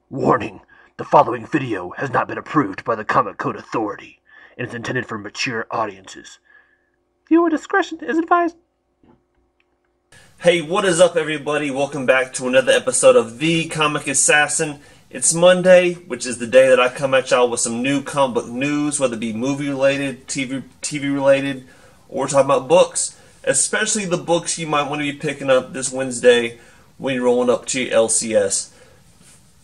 Warning, the following video has not been approved by the Comic Code Authority and is intended for mature audiences. Viewer discretion is advised. Hey, what is up everybody? Welcome back to another episode of The Comic Assassin. It's Monday, which is the day that I come at y'all with some new comic book news, whether it be movie related, TV related, or we're talking about books. Especially the books you might want to be picking up this Wednesday when you're rolling up to your LCS.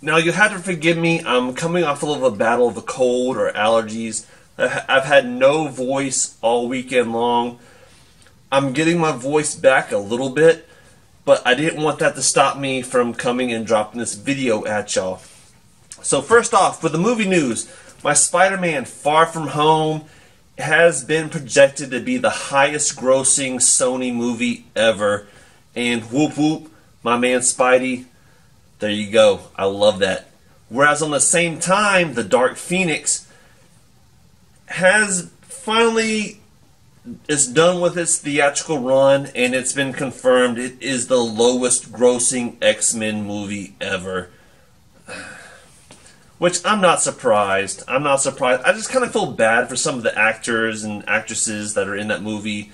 Now, you have to forgive me, I'm coming off a little of a battle of a cold or allergies. I've had no voice all weekend long. I'm getting my voice back a little bit, but I didn't want that to stop me from coming and dropping this video at y'all. So first off, for the movie news, my Spider-Man Far From Home has been projected to be the highest grossing Sony movie ever. And whoop whoop, my man Spidey, there you go. I love that. Whereas on the same time, The Dark Phoenix has finally is done with its theatrical run, and it's been confirmed it is the lowest grossing X-Men movie ever. Which I'm not surprised. I'm not surprised. I just kind of feel bad for some of the actors and actresses that are in that movie,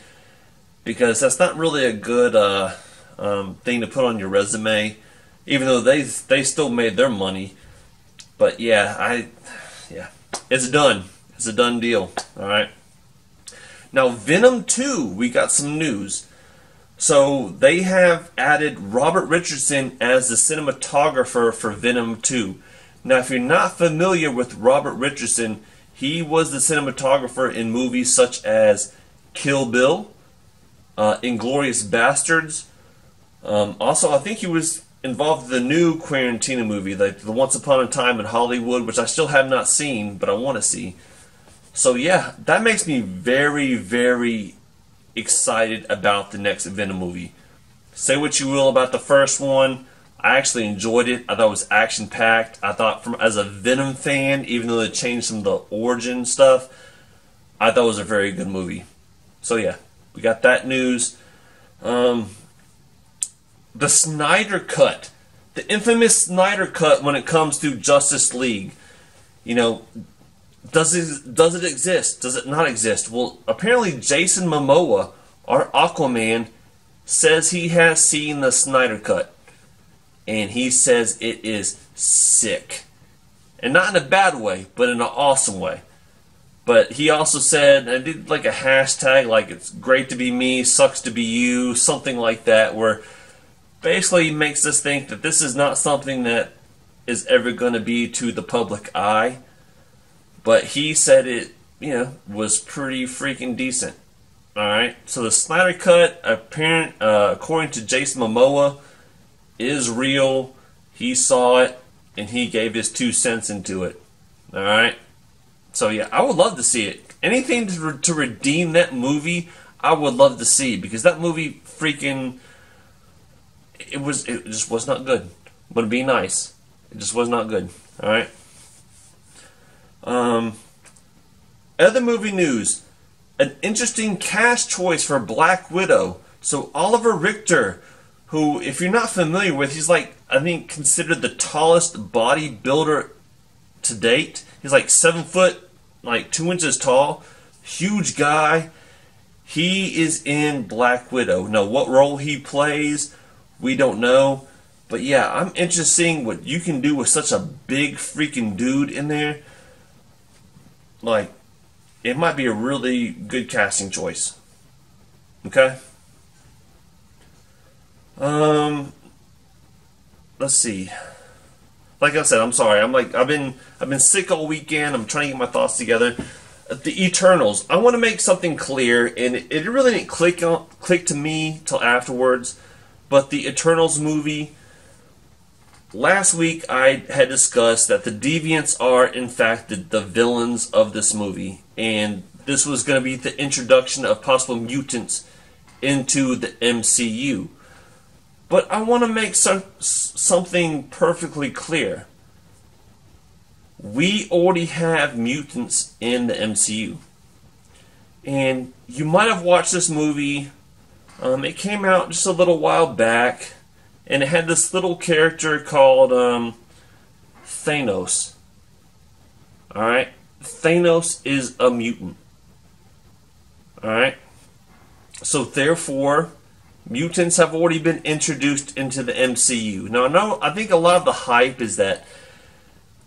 because that's not really a good thing to put on your resume. Even though they still made their money. But yeah, it's done. It's a done deal. Alright. Now, Venom 2, we got some news. So, they have added Robert Richardson as the cinematographer for Venom 2. Now, if you're not familiar with Robert Richardson, he was the cinematographer in movies such as Kill Bill, Inglourious Bastards. Also, I think he was involved in the new Quarantine movie, the Once Upon a Time in Hollywood, which I still have not seen, but I want to see. So yeah, that makes me very, very excited about the next Venom movie. Say what you will about the first one, I actually enjoyed it. I thought it was action-packed. I thought, as a Venom fan, even though they changed some of the origin stuff, I thought it was a very good movie. So yeah, we got that news. The Snyder Cut. The infamous Snyder Cut when it comes to Justice League. You know, does it exist? Does it not exist? Well, apparently Jason Momoa, our Aquaman, says he has seen the Snyder Cut. And he says it is sick. And not in a bad way, but in an awesome way. But he also said, I did like a hashtag, like it's great to be me, sucks to be you, something like that, where basically makes us think that this is not something that is ever going to be to the public eye. But he said it, was pretty freaking decent. Alright, so the Snyder Cut, according to Jason Momoa, is real. He saw it, and he gave his 2 cents into it. Alright? So yeah, I would love to see it. Anything to redeem that movie, I would love to see, because that movie freaking... It just was not good. But it'd be nice. It just was not good. Alright? Other movie news. An interesting cast choice for Black Widow. So Oliver Richter, who, if you're not familiar with, he's like, I think, considered the tallest bodybuilder to date. He's like 7 foot, like 2 inches tall. Huge guy. He is in Black Widow. Now, what role he plays, we don't know. But yeah, I'm interested in seeing what you can do with such a big freaking dude in there. Like, it might be a really good casting choice. Okay? Let's see. Like I said, I'm sorry. I've been sick all weekend. I'm trying to get my thoughts together. The Eternals. I want to make something clear, and it really didn't click to me till afterwards. But the Eternals movie, last week I had discussed that the Deviants are, in fact, the villains of this movie. And this was going to be the introduction of possible mutants into the MCU. But I want to make something perfectly clear. We already have mutants in the MCU. And you might have watched this movie. It came out just a little while back. And it had this little character called Thanos. Alright? Thanos is a mutant. Alright? So therefore, mutants have already been introduced into the MCU. Now, I think a lot of the hype is that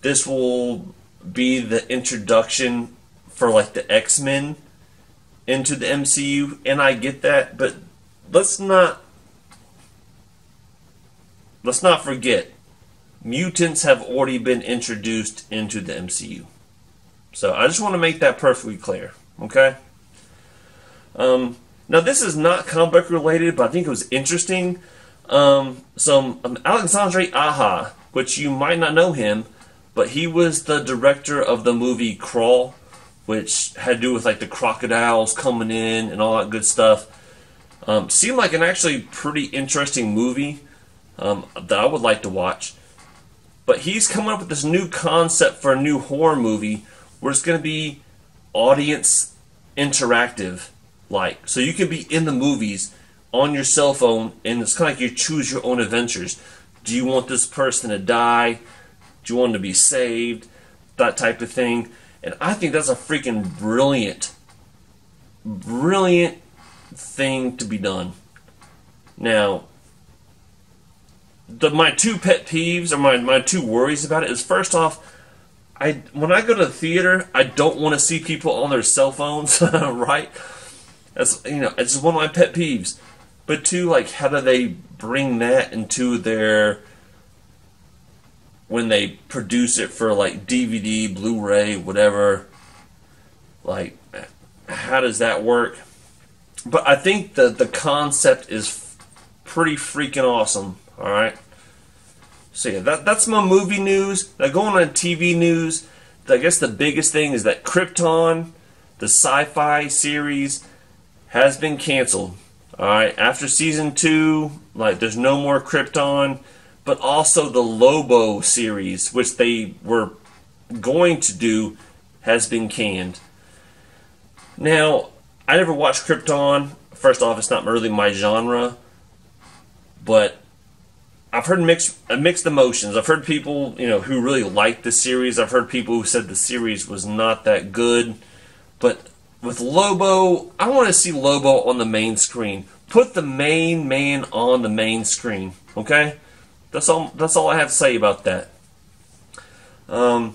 this will be the introduction for like the X-Men into the MCU, and I get that, but let's not forget, mutants have already been introduced into the MCU. So I just want to make that perfectly clear, okay? Now this is not comic book related, but I think it was interesting. Alexandre Aja, which you might not know him, but he was the director of the movie Crawl, which had to do with like the crocodiles coming in and all that good stuff. Seemed like an actually pretty interesting movie that I would like to watch. But he's coming up with this new concept for a new horror movie where it's going to be audience interactive. Like, so you can be in the movies on your cell phone, and it's kind of like you choose your own adventures. Do you want this person to die? Do you want them to be saved? That type of thing. And I think that's a freaking brilliant thing to be done. Now, my two pet peeves, or my two worries about it is, first off, when I go to the theater, I don't want to see people on their cell phones, right? That's, it's just one of my pet peeves. But two, like, how do they bring that into when they produce it for like DVD, Blu-ray, whatever? Like, how does that work? But I think the concept is pretty freaking awesome. All right. So yeah, that's my movie news. Now going on TV news, I guess the biggest thing is that Krypton, the sci-fi series, has been canceled. All right, after season 2, like there's no more Krypton, but also the Lobo series, which they were going to do, has been canned. Now, I never watched Krypton. First off, it's not really my genre, but I've heard mixed emotions. I've heard people, who really liked the series. I've heard people who said the series was not that good. But with Lobo, I want to see Lobo on the main screen. Put the main man on the main screen. Okay? That's all I have to say about that. So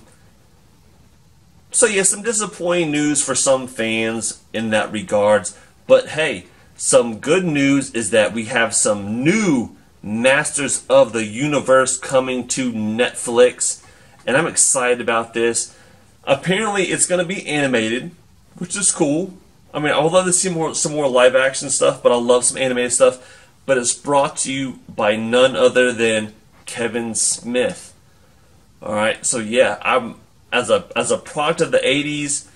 yeah, some disappointing news for some fans in that regards. But hey, some good news is that we have some new Masters of the Universe coming to Netflix, and I'm excited about this. Apparently, it's going to be animated, which is cool. I mean, I would love to see some more live action stuff, but I love some animated stuff. But it's brought to you by none other than Kevin Smith. All right, so yeah, I'm as a product of the '80s.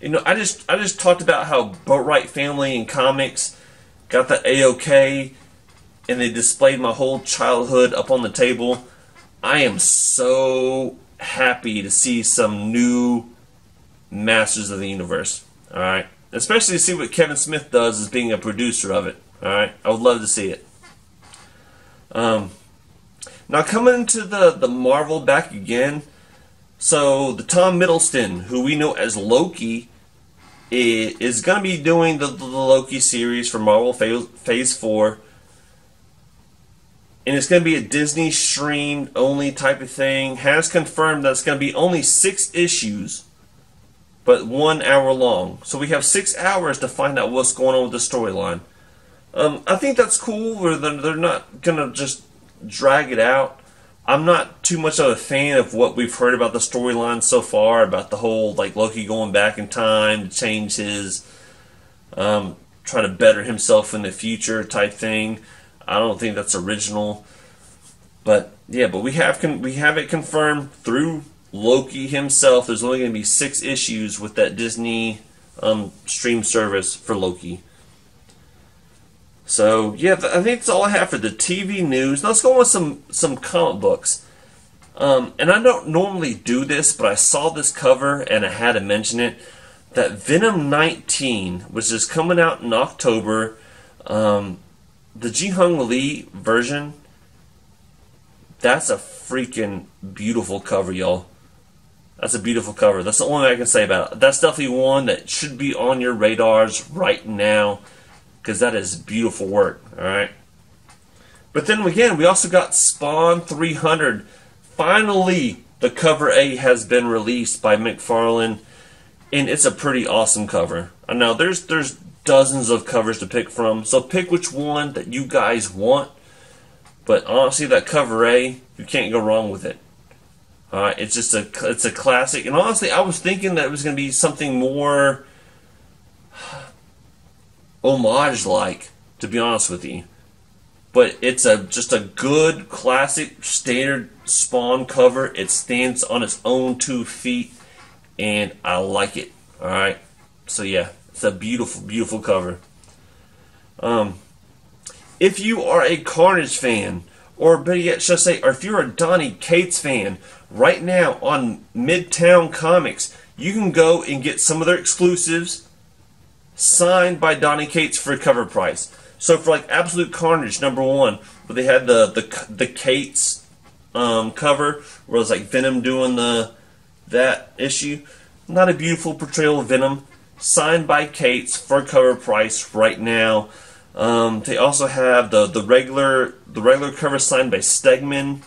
I just talked about how Boatwright Family and comics got the A-OK, and they displayed my whole childhood up on the table. I am so happy to see some new Masters of the Universe. All right, especially to see what Kevin Smith does as being a producer of it. All right, I would love to see it. Now coming into the Marvel back again. So the Tom Hiddleston, who we know as Loki, is going to be doing the Loki series for Marvel Phase 4. And it's going to be a Disney streamed only type of thing. Has confirmed that it's going to be only 6 issues, but 1 hour long. So we have 6 hours to find out what's going on with the storyline. I think that's cool. Where they're not going to just drag it out. I'm not too much of a fan of what we've heard about the storyline so far, about the whole like Loki going back in time to change his, try to better himself in the future type thing. I don't think that's original, but yeah, but we have it confirmed through Loki himself. There's only going to be 6 issues with that Disney stream service for Loki. So yeah, I think that's all I have for the TV news. Now let's go on with some comic books. And I don't normally do this, but I saw this cover and I had to mention it. That Venom 19, which is coming out in October, the Ji-Hung Lee version, That's a freaking beautiful cover, y'all. That's a beautiful cover. That's the only thing I can say about it. That's definitely one that should be on your radars right now, because that is beautiful work, alright? But then again, we also got Spawn 300. Finally, the cover A has been released by McFarlane, and it's a pretty awesome cover. Now, there's dozens of covers to pick from, so pick which one that you guys want. But honestly, that cover A, you can't go wrong with it. It's just it's a classic. And honestly, I was thinking that it was going to be something more homage-like, to be honest with you. But it's just a good, classic, standard Spawn cover. It stands on its own 2 feet, and I like it. Alright? So yeah, it's a beautiful, beautiful cover. If you are a Carnage fan, or better yet, should I say, or if you're a Donny Cates fan, right now on Midtown Comics, you can go and get some of their exclusives signed by Donny Cates for a cover price. So for like Absolute Carnage #1, where they had the Cates cover, where it was like Venom doing that issue, not a beautiful portrayal of Venom, signed by Cates for a cover price right now. They also have the regular cover signed by Stegman,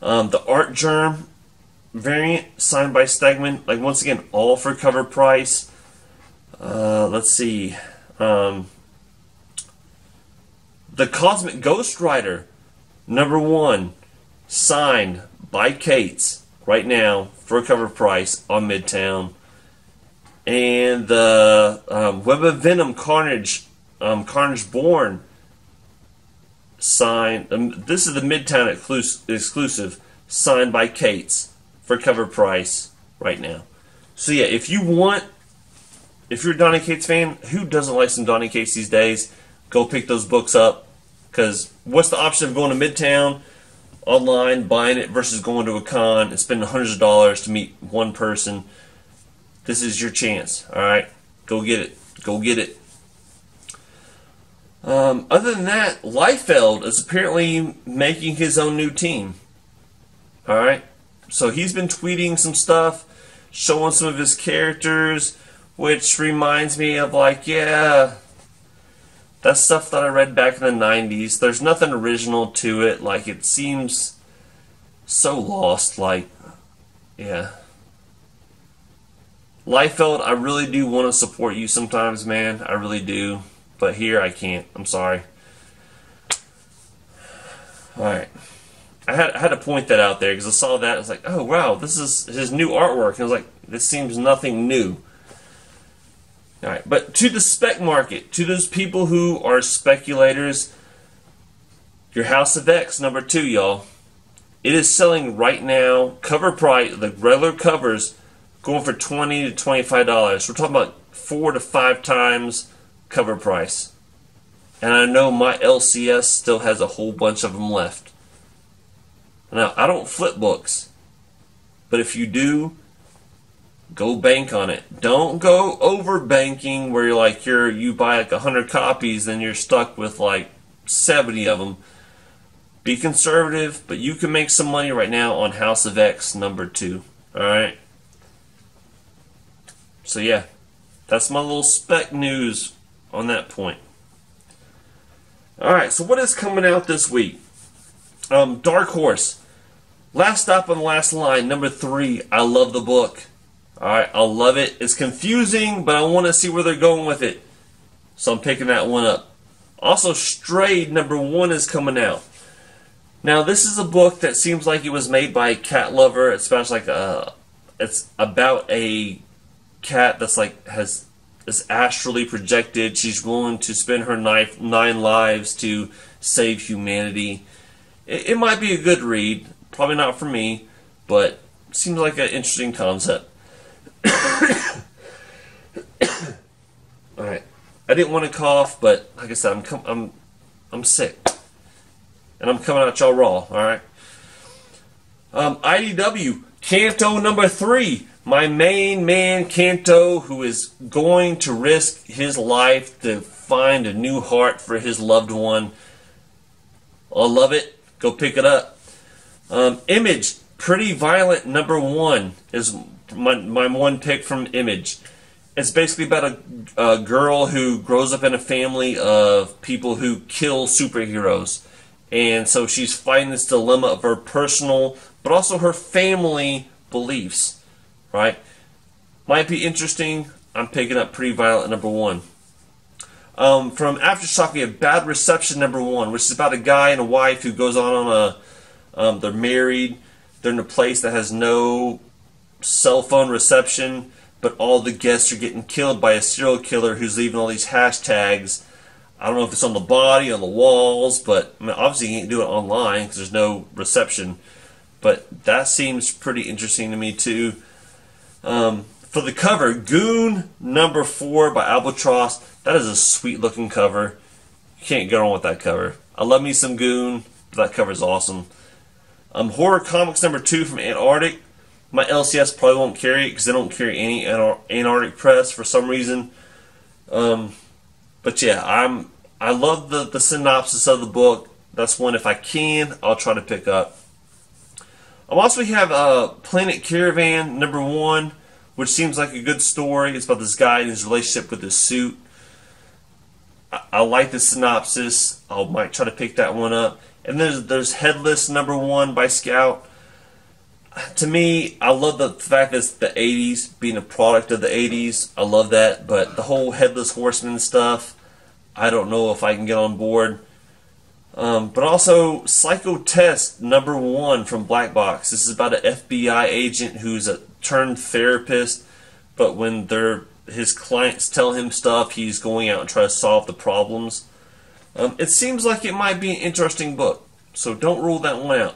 the Art Germ variant signed by Stegman. Like, once again, all for cover price. Let's see, the Cosmic Ghost Rider #1 signed by Cates right now for a cover price on Midtown, and the Web of Venom Carnage. Carnage Born signed. This is the Midtown exclusive, signed by Cates for cover price right now. So yeah, if you're a Donny Cates fan, who doesn't like some Donny Cates these days? Go pick those books up, because what's the option of going to Midtown online, buying it, versus going to a con and spending hundreds of dollars to meet one person? This is your chance. All right, go get it. Go get it. Other than that, Liefeld is apparently making his own new team. Alright? So he's been tweeting some stuff, showing some of his characters, which reminds me of, like, yeah, that's stuff that I read back in the 90s. There's nothing original to it. Like, it seems so lost. Like, yeah. Liefeld, I really do want to support you sometimes, man. I really do. But here I can't. I'm sorry. Alright. I had to point that out there, because I saw that. I was like, oh wow, this is his new artwork. And I was like, this seems nothing new. Alright, but to the spec market, to those people who are speculators, your House of X #2, y'all. It is selling right now, cover price, the regular covers, going for $20 to $25. We're talking about 4 to 5 times cover price. And I know my LCS still has a whole bunch of them left. Now, I don't flip books, but if you do, go bank on it. Don't go over banking where you're like you buy like 100 copies, then you're stuck with like 70 of them. Be conservative, but you can make some money right now on House of X #2. Alright? So yeah, that's my little spec news on that point. Alright, so what is coming out this week? Dark Horse. Last Stop on the Last Line, #3. I love the book. Alright, I love it. It's confusing, but I want to see where they're going with it. So I'm picking that one up. Also, Strayed #1 is coming out. Now, this is a book that seems like it was made by a cat lover. It's about a cat that's like is astrally projected. She's willing to spend her 9 lives to save humanity. It might be a good read. Probably not for me, but seems like an interesting concept. Alright. I didn't want to cough, but like I said, I'm sick. And I'm coming at y'all raw, alright? IDW, Canto #3. My main man, Canto, who is going to risk his life to find a new heart for his loved one. I love it. Go pick it up. Image, Pretty Violent #1 is my one pick from Image. It's basically about a girl who grows up in a family of people who kill superheroes. And so she's fighting this dilemma of her personal, but also her family beliefs, right? Might be interesting. I'm picking up Pretty Violent #1. From Aftershock, we have Bad Reception #1, which is about a guy and a wife who goes on a, they're married, they're in a place that has no cell phone reception, but all the guests are getting killed by a serial killer who's leaving all these hashtags. I don't know if it's on the body, on the walls, but I mean, obviously you can't do it online because there's no reception. But that seems pretty interesting to me too. For the cover, Goon #4 by Albatross. That is a sweet looking cover. You can't go wrong with that cover. I love me some Goon. That cover is awesome. Horror Comics #2 from Antarctic. My LCS probably won't carry it because they don't carry any Antarctic press for some reason. But yeah, I love the synopsis of the book. That's one, if I can, I'll try to pick up. Also, we have Planet Caravan #1, which seems like a good story. It's about this guy and his relationship with his suit. I like the synopsis. I might try to pick that one up. And there's Headless #1 by Scout. To me, I love the fact that it's the 80s, being a product of the 80s. I love that. But the whole Headless Horseman stuff, I don't know if I can get on board. But also, Psycho Test #1 from Black Box. This is about an FBI agent who's a turned therapist, but when his clients tell him stuff, he's going out and trying to solve the problems. It seems like it might be an interesting book, so don't rule that one out.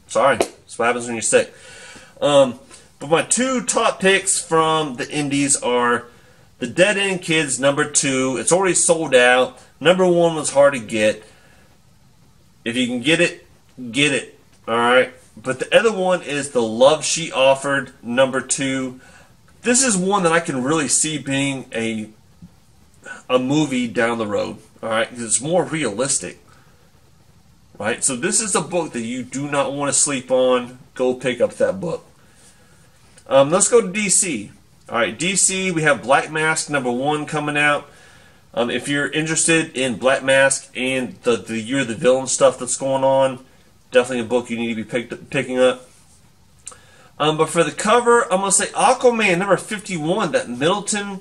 Sorry, that's what happens when you're sick. But my two top picks from the indies are The Dead End Kids #2. It's already sold out. #1 was hard to get. If you can get it, get it. Alright? But the other one is The Love She Offered #2. This is one that I can really see being a movie down the road. Alright? Because it's more realistic. Right? So this is a book that you do not want to sleep on. Go pick up that book. Let's go to DC. Alright, DC, we have Black Mask #1 coming out. If you're interested in Black Mask and the Year of the Villain stuff that's going on, definitely a book you need to be picking up. But for the cover, I'm going to say Aquaman #51, that Middleton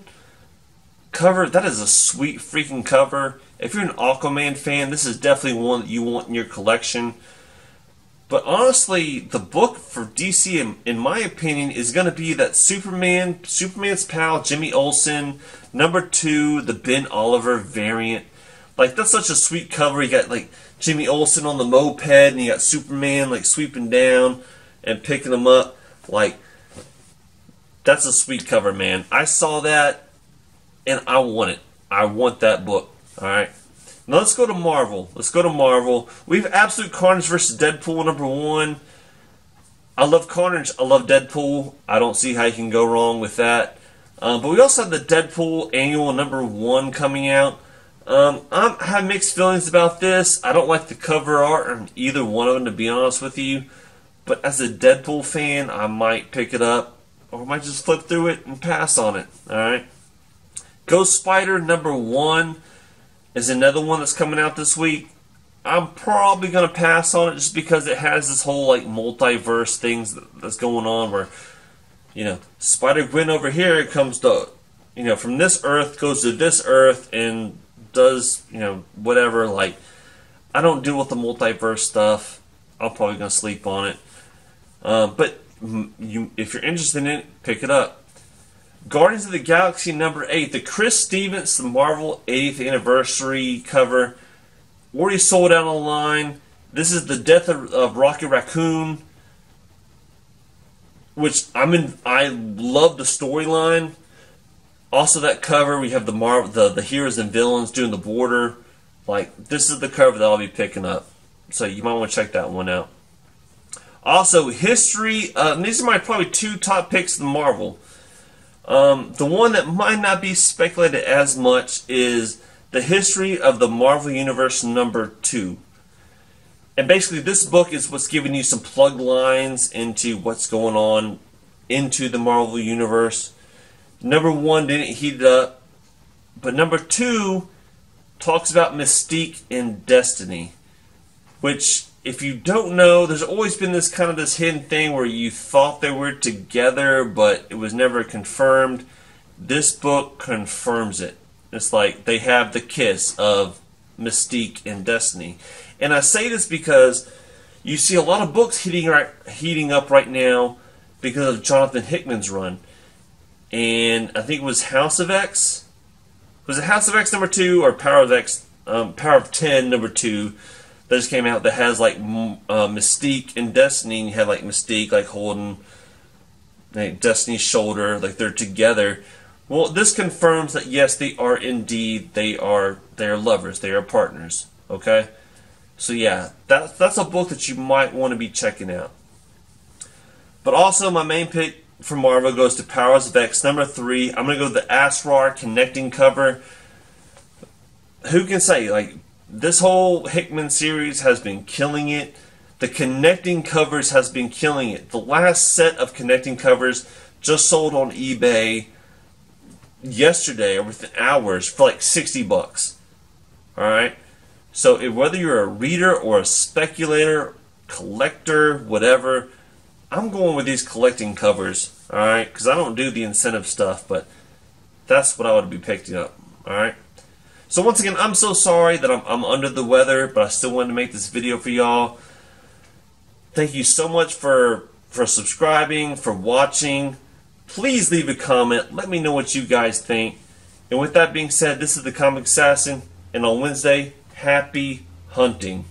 cover, that is a sweet freaking cover. If you're an Aquaman fan, this is definitely one that you want in your collection. But honestly, the book for DC, in my opinion, is going to be that Superman's pal, Jimmy Olsen, #2, the Ben Oliver variant. Like, that's such a sweet cover. You got, like, Jimmy Olsen on the moped, and you got Superman, like, sweeping down and picking him up. Like, that's a sweet cover, man. I saw that, and I want it. I want that book. Alright? Now let's go to Marvel. We have Absolute Carnage vs. Deadpool #1. I love Carnage. I love Deadpool. I don't see how you can go wrong with that. But we also have the Deadpool annual #1 coming out. I have mixed feelings about this. I don't like the cover art on either one of them, to be honest with you. But as a Deadpool fan, I might pick it up. Or I might just flip through it and pass on it. Alright? Ghost Spider #1 is another one that's coming out this week. I'm probably going to pass on it just because it has this whole like multiverse things that's going on where, you know, Spider-Gwen over here comes to, you know, from this Earth goes to this Earth and does, you know, whatever. Like, I don't deal with the multiverse stuff. I'm probably going to sleep on it. But if you're interested in it, pick it up. Guardians of the Galaxy #8, the Chris Stevens, the Marvel 80th anniversary cover, already sold out online. This is the death of Rocket Raccoon, which I love the storyline. Also, that cover, we have the heroes and villains doing the border. Like, this is the cover that I'll be picking up, so you might want to check that one out. Also, History. These are my probably two top picks in Marvel. The one that might not be speculated as much is the The History of the Marvel Universe #2. And basically this book is what's giving you some plug lines into what's going on into the Marvel Universe. #1 didn't heat it up, but #2 talks about Mystique and Destiny, which, if you don't know, there's always been this kind of this hidden thing where you thought they were together, but it was never confirmed. This book confirms it. It's like they have the kiss of Mystique and Destiny. And I say this because you see a lot of books heating up right now because of Jonathan Hickman's run. And I think it was House of X. Was it House of X #2 or Power of X? Power of 10 #2 that just came out that has like Mystique and Destiny. And you have like Mystique like holding like Destiny's shoulder, like they're together. Well, this confirms that yes, they are indeed they are lovers, they are partners. Okay, so yeah, that's a book that you might want to be checking out. But also, my main pick for Marvel goes to Powers of X #3. I'm gonna go to the Asrar connecting cover. Who can say, like, this whole Hickman series has been killing it. The connecting covers has been killing it. The last set of connecting covers just sold on eBay yesterday or within hours for like $60. Alright? So whether you're a reader or a speculator, collector, whatever, I'm going with these collecting covers. Alright? Because I don't do the incentive stuff, but that's what I would be picking up. Alright? So once again, I'm so sorry that I'm under the weather, but I still wanted to make this video for y'all. Thank you so much for subscribing, for watching. Please leave a comment. Let me know what you guys think. And with that being said, this is the Comic Assassin. And on Wednesday, happy hunting.